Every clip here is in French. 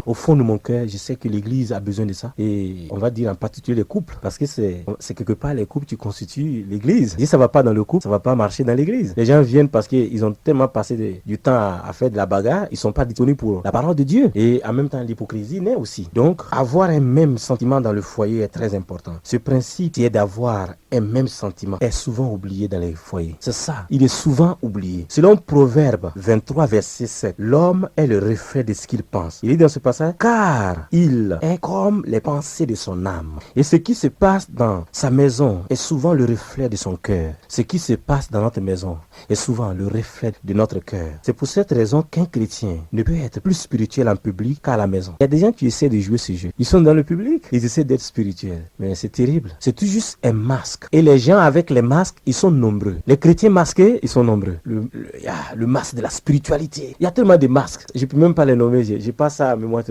au fond de mon cœur, je sais que l'église a besoin de ça. Et on va dire en particulier les couples, parce que c'est quelque part les couples qui constituent l'église. Si ça va pas dans le couple, ça va pas marcher dans l'église. Les gens viennent parce qu'ils ont tellement passé du temps à faire de la bagarre, ils sont pas disponibles pour la parole de Dieu. Et en même temps, l'hypocrisie naît aussi. Donc, avoir un même sentiment dans le foyer est très important. Ce principe qui est d'avoir un même sentiment est souvent oublié dans les foyers. C'est ça. Il est souvent oublié. Selon Proverbe 23, verset 7, l'homme est le reflet de ce qu'il pense. Il dit dans ce passage, car il est comme les pensées de son âme. Et ce qui se passe dans sa maison est souvent le reflet de son cœur. Ce qui se passe dans notre maison est souvent le reflet de notre cœur. C'est pour cette raison qu'un chrétien ne peut être plus spirituel en public qu'à la maison. Il y a des gens qui essaient de jouer ce jeu. Ils sont dans le public, ils essaient d'être spirituels. Mais c'est terrible. C'est tout juste un masque. Et les gens avec les masques, ils sont nombreux. Les chrétiens masqués, ils sont nombreux. Il y a le masque de la spiritualité. Il y a tellement de masques. Je ne peux même pas les nommer. J'ai pas ça à mémoire.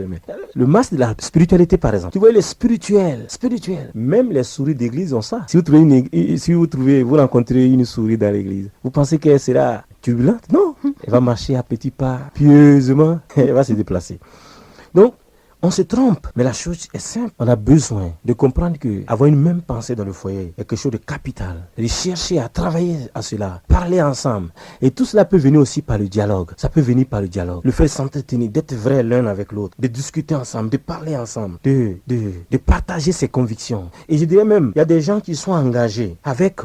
Le masque de la spiritualité, par exemple. Tu vois, les spirituels. Même les souris d'église ont ça. Si vous rencontrez une souris dans l'église, vous pensez qu'elle sera turbulente? Non. Elle va marcher à petits pas, pieusement. Elle va se déplacer. Donc, on se trompe, mais la chose est simple. On a besoin de comprendre que avoir une même pensée dans le foyer est quelque chose de capital. De chercher à travailler à cela, parler ensemble. Et tout cela peut venir aussi par le dialogue. Ça peut venir par le dialogue. Le fait de s'entretenir, d'être vrai l'un avec l'autre, de discuter ensemble, de parler ensemble, de partager ses convictions. Et je dirais même, il y a des gens qui sont engagés avec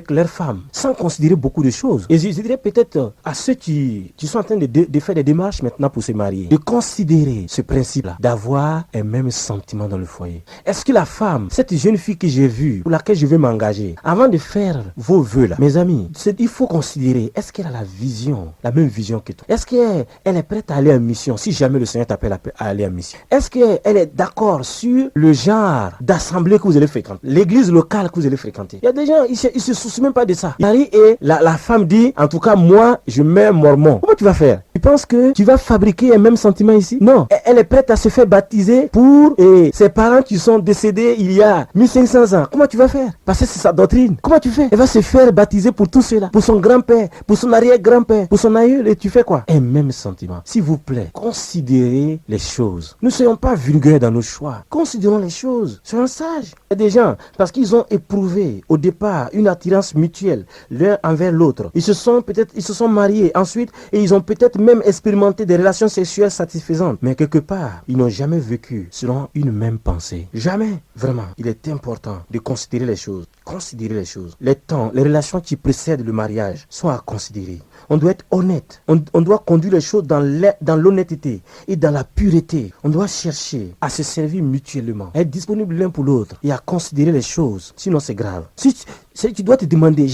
leurs femmes, sans considérer beaucoup de choses. Et je dirais peut-être à ceux qui sont en train de faire des démarches maintenant pour se marier, de considérer ce principe-là, d'avoir un même sentiment dans le foyer. Est-ce que la femme, cette jeune fille que j'ai vue, pour laquelle je vais m'engager, avant de faire vos vœux là, mes amis, il faut considérer, est-ce qu'elle a la même vision que toi? Est-ce qu'elle est prête à aller en mission, si jamais le Seigneur t'appelle à aller en mission? Est-ce qu'elle est d'accord sur le genre d'assemblée que vous allez fréquenter, l'église locale que vous allez fréquenter? Il y a des gens, ils se soucient même pas de ça. Et la femme dit, en tout cas, moi, je mets mormon. Comment tu vas faire? Tu penses que tu vas fabriquer un même sentiment ici? Non. Elle est prête à se faire baptiser pour ses parents qui sont décédés il y a 1500 ans. Comment tu vas faire? Parce que c'est sa doctrine. Comment tu fais? Elle va se faire baptiser pour tout cela, pour son grand-père, pour son arrière-grand-père, pour son aïeul, et tu fais quoi? Un même sentiment. S'il vous plaît, considérez les choses. Ne soyons pas vulgaires dans nos choix. Considérons les choses. Soyons sages. Il y a des gens, parce qu'ils ont éprouvé au départ une attirance mutuelle l'un envers l'autre. Ils se sont mariés ensuite et ils ont peut-être même expérimenté des relations sexuelles satisfaisantes. Mais quelque part, ils n'ont jamais vécu selon une même pensée. Jamais. Vraiment, il est important de considérer les choses. Considérer les choses. Les temps, les relations qui précèdent le mariage sont à considérer. On doit être honnête. On doit conduire les choses dans l'honnêteté et dans la pureté. On doit chercher à se servir mutuellement, à être disponible l'un pour l'autre et à considérer les choses. Sinon, c'est grave. Si tu dois te demander,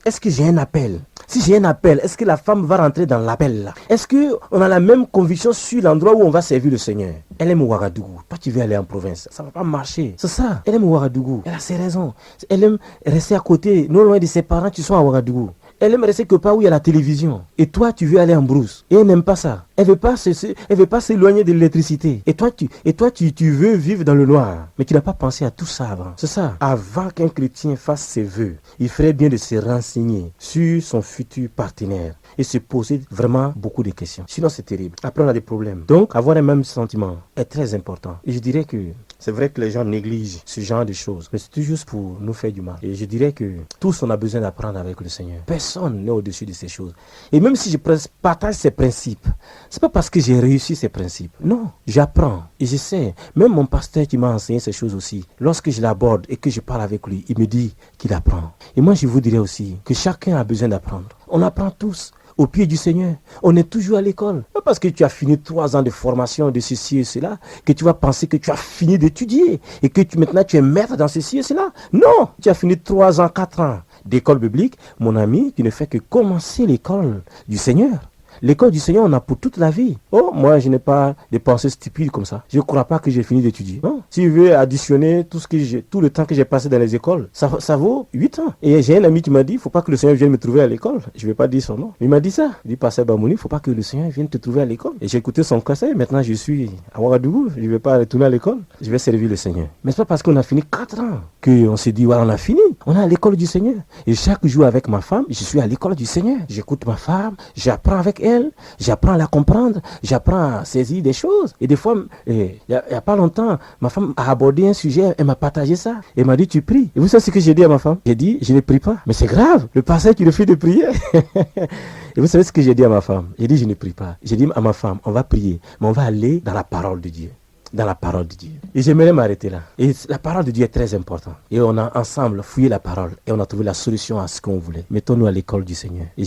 est-ce que j'ai un appel? Si j'ai un appel, est-ce que la femme va rentrer dans l'appel là? Est-ce qu'on a la même conviction sur l'endroit où on va servir le Seigneur? Elle aime Ouagadougou. Toi, tu veux aller en province. Ça ne va pas marcher. C'est ça. Elle aime Ouagadougou. Elle a ses raisons. Elle aime rester à côté, non loin de ses parents qui sont à Ouagadougou. Elle aime rester quelque part où il y a la télévision. Et toi, tu veux aller en brousse. Et elle n'aime pas ça. Elle veut pas s'éloigner de l'électricité. Et toi, tu veux vivre dans le noir. Mais tu n'as pas pensé à tout ça avant. C'est ça. Avant qu'un chrétien fasse ses vœux, il ferait bien de se renseigner sur son futur partenaire et se poser vraiment beaucoup de questions. Sinon, c'est terrible. Après, on a des problèmes. Donc, avoir un même sentiment est très important. Et je dirais que c'est vrai que les gens négligent ce genre de choses. Mais c'est toujours pour nous faire du mal. Et je dirais que tous, on a besoin d'apprendre avec le Seigneur. Personne n'est au-dessus de ces choses. Et même si je partage ces principes, c'est pas parce que j'ai réussi ces principes. Non, j'apprends et je sais. Même mon pasteur qui m'a enseigné ces choses aussi, lorsque je l'aborde et que je parle avec lui, il me dit qu'il apprend. Et moi, je vous dirais aussi que chacun a besoin d'apprendre. On apprend tous au pied du Seigneur. On est toujours à l'école. Pas parce que tu as fini 3 ans de formation de ceci et cela, que tu vas penser que tu as fini d'étudier et que maintenant tu es maître dans ceci et cela. Non, tu as fini 3 ans, 4 ans d'école biblique. Mon ami, tu ne fais que commencer l'école du Seigneur. L'école du Seigneur, on a pour toute la vie. Oh, moi, je n'ai pas de pensées stupides comme ça. Je ne crois pas que j'ai fini d'étudier. Non. Si je veux additionner tout le temps que j'ai passé dans les écoles, ça vaut 8 ans. Et j'ai un ami qui m'a dit, il ne faut pas que le Seigneur vienne me trouver à l'école. Je ne vais pas dire son nom. Il m'a dit ça. Il dit, Pasteur Bamouni, il ne faut pas que le Seigneur vienne te trouver à l'école. Et j'ai écouté son conseil. Maintenant, je suis à Ouagadougou. Je ne vais pas retourner à l'école. Je vais servir le Seigneur. Mais ce n'est pas parce qu'on a fini 4 ans qu'on s'est dit, voilà, on a fini. On est à l'école du Seigneur. Et chaque jour avec ma femme, je suis à l'école du Seigneur. J'écoute ma femme, j'apprends avec elle, j'apprends à la comprendre, j'apprends à saisir des choses. Et des fois, il n'y a pas longtemps, ma femme a abordé un sujet, elle m'a partagé ça. Elle m'a dit, tu pries. Et vous savez ce que j'ai dit à ma femme? J'ai dit, je ne prie pas. Mais c'est grave, le pasteur qui refuse de prier. Et vous savez ce que j'ai dit à ma femme? J'ai dit, je ne prie pas. J'ai dit à ma femme, on va prier, mais on va aller dans la parole de Dieu. Dans la parole de Dieu. Et j'aimerais m'arrêter là. Et la parole de Dieu est très importante. Et on a ensemble fouillé la parole et on a trouvé la solution à ce qu'on voulait. Mettons-nous à l'école du Seigneur. Et